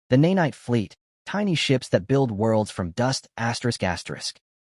The Nanite fleet, tiny ships that build worlds from dust ***.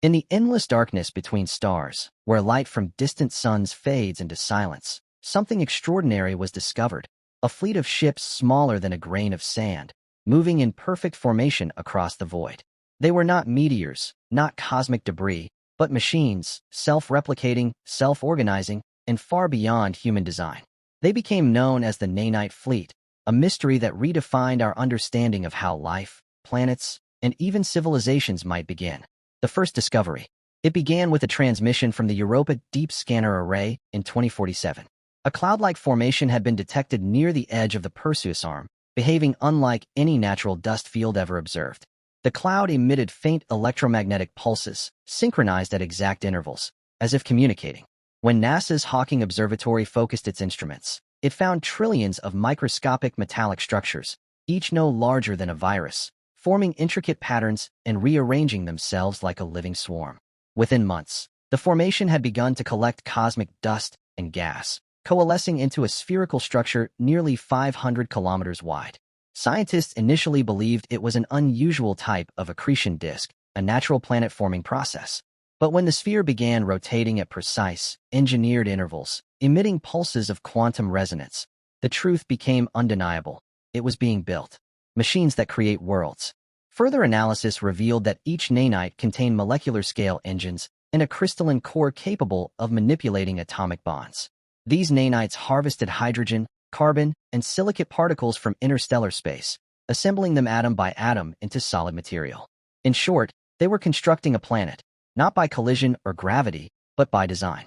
In the endless darkness between stars, where light from distant suns fades into silence, something extraordinary was discovered. A fleet of ships smaller than a grain of sand, moving in perfect formation across the void. They were not meteors, not cosmic debris, but machines, self-replicating, self-organizing, and far beyond human design. They became known as the Nanite fleet, a mystery that redefined our understanding of how life, planets, and even civilizations might begin. The first discovery. It began with a transmission from the Europa Deep Scanner Array in 2047. A cloud-like formation had been detected near the edge of the Perseus arm, behaving unlike any natural dust field ever observed. The cloud emitted faint electromagnetic pulses, synchronized at exact intervals, as if communicating. When NASA's Hawking Observatory focused its instruments, it found trillions of microscopic metallic structures, each no larger than a virus, forming intricate patterns and rearranging themselves like a living swarm. Within months, the formation had begun to collect cosmic dust and gas, coalescing into a spherical structure nearly 500 kilometers wide. Scientists initially believed it was an unusual type of accretion disk, a natural planet-forming process. But when the sphere began rotating at precise, engineered intervals, emitting pulses of quantum resonance, the truth became undeniable. It was being built. Machines that create worlds. Further analysis revealed that each nanite contained molecular-scale engines and a crystalline core capable of manipulating atomic bonds. These nanites harvested hydrogen, carbon, and silicate particles from interstellar space, assembling them atom by atom into solid material. In short, they were constructing a planet, not by collision or gravity, but by design.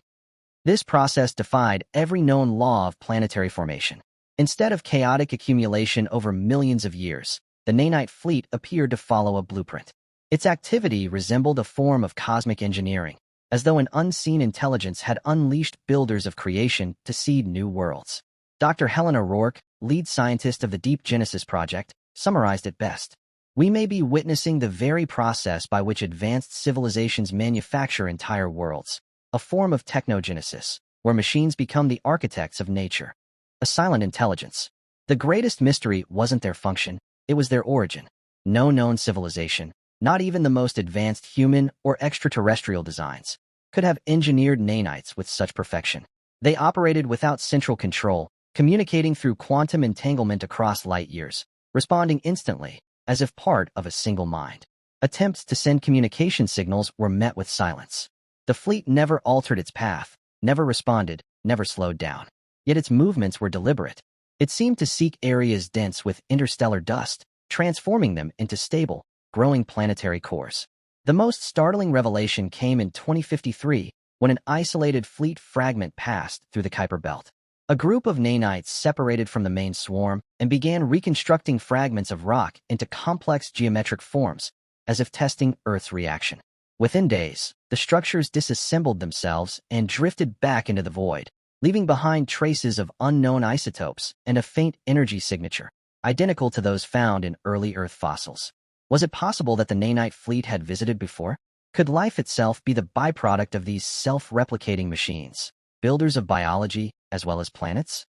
This process defied every known law of planetary formation. Instead of chaotic accumulation over millions of years, the Nanite fleet appeared to follow a blueprint. Its activity resembled a form of cosmic engineering, as though an unseen intelligence had unleashed builders of creation to seed new worlds. Dr. Helen O'Rourke, lead scientist of the Deep Genesis Project, summarized it best. We may be witnessing the very process by which advanced civilizations manufacture entire worlds, a form of technogenesis, where machines become the architects of nature. A silent intelligence. The greatest mystery wasn't their function, it was their origin. No known civilization, not even the most advanced human or extraterrestrial designs, could have engineered nanites with such perfection. They operated without central control, communicating through quantum entanglement across light years, responding instantly, as if part of a single mind. Attempts to send communication signals were met with silence. The fleet never altered its path, never responded, never slowed down. Yet its movements were deliberate. It seemed to seek areas dense with interstellar dust, transforming them into stable, growing planetary cores. The most startling revelation came in 2053, when an isolated fleet fragment passed through the Kuiper Belt. A group of nanites separated from the main swarm and began reconstructing fragments of rock into complex geometric forms, as if testing Earth's reaction. Within days, the structures disassembled themselves and drifted back into the void, leaving behind traces of unknown isotopes and a faint energy signature, identical to those found in early Earth fossils. Was it possible that the Nanite fleet had visited before? Could life itself be the byproduct of these self-replicating machines, builders of biology as well as planets?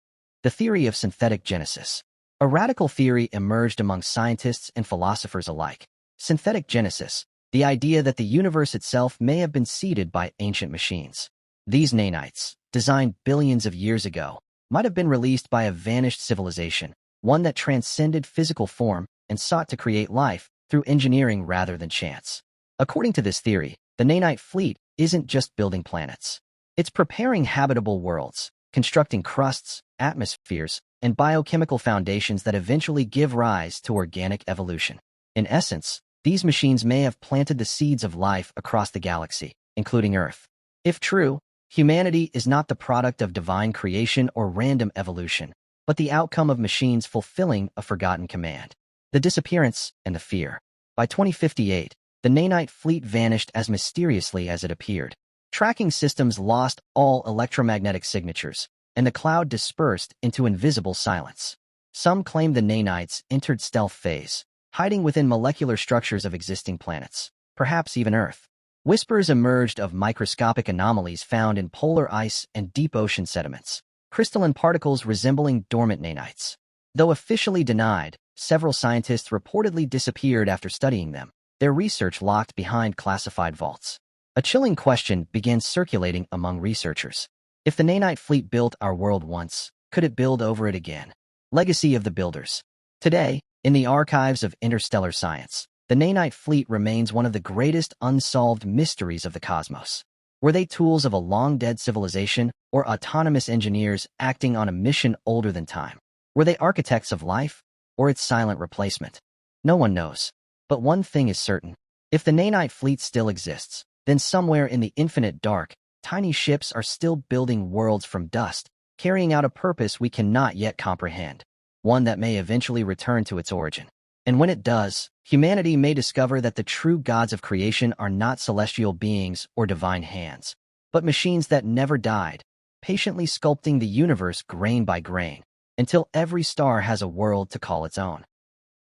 The theory of synthetic genesis. A radical theory emerged among scientists and philosophers alike. Synthetic genesis, the idea that the universe itself may have been seeded by ancient machines. These nanites, designed billions of years ago, might have been released by a vanished civilization, one that transcended physical form and sought to create life through engineering rather than chance. According to this theory, the Nanite fleet isn't just building planets. It's preparing habitable worlds, constructing crusts, atmospheres, and biochemical foundations that eventually give rise to organic evolution. In essence, these machines may have planted the seeds of life across the galaxy, including Earth. If true, humanity is not the product of divine creation or random evolution, but the outcome of machines fulfilling a forgotten command. The disappearance and the fear. By 2058, the Nanite fleet vanished as mysteriously as it appeared. Tracking systems lost all electromagnetic signatures, and the cloud dispersed into invisible silence. Some claim the nanites entered stealth phase, hiding within molecular structures of existing planets, perhaps even Earth. Whispers emerged of microscopic anomalies found in polar ice and deep ocean sediments, crystalline particles resembling dormant nanites. Though officially denied, several scientists reportedly disappeared after studying them, their research locked behind classified vaults. A chilling question began circulating among researchers. If the Nanite fleet built our world once, could it build over it again? Legacy of the Builders. Today, in the archives of interstellar science, the Nanite fleet remains one of the greatest unsolved mysteries of the cosmos. Were they tools of a long-dead civilization or autonomous engineers acting on a mission older than time? Were they architects of life or its silent replacement? No one knows. But one thing is certain. If the Nanite fleet still exists, then somewhere in the infinite dark, tiny ships are still building worlds from dust, carrying out a purpose we cannot yet comprehend, one that may eventually return to its origin. And when it does, humanity may discover that the true gods of creation are not celestial beings or divine hands, but machines that never died, patiently sculpting the universe grain by grain, until every star has a world to call its own.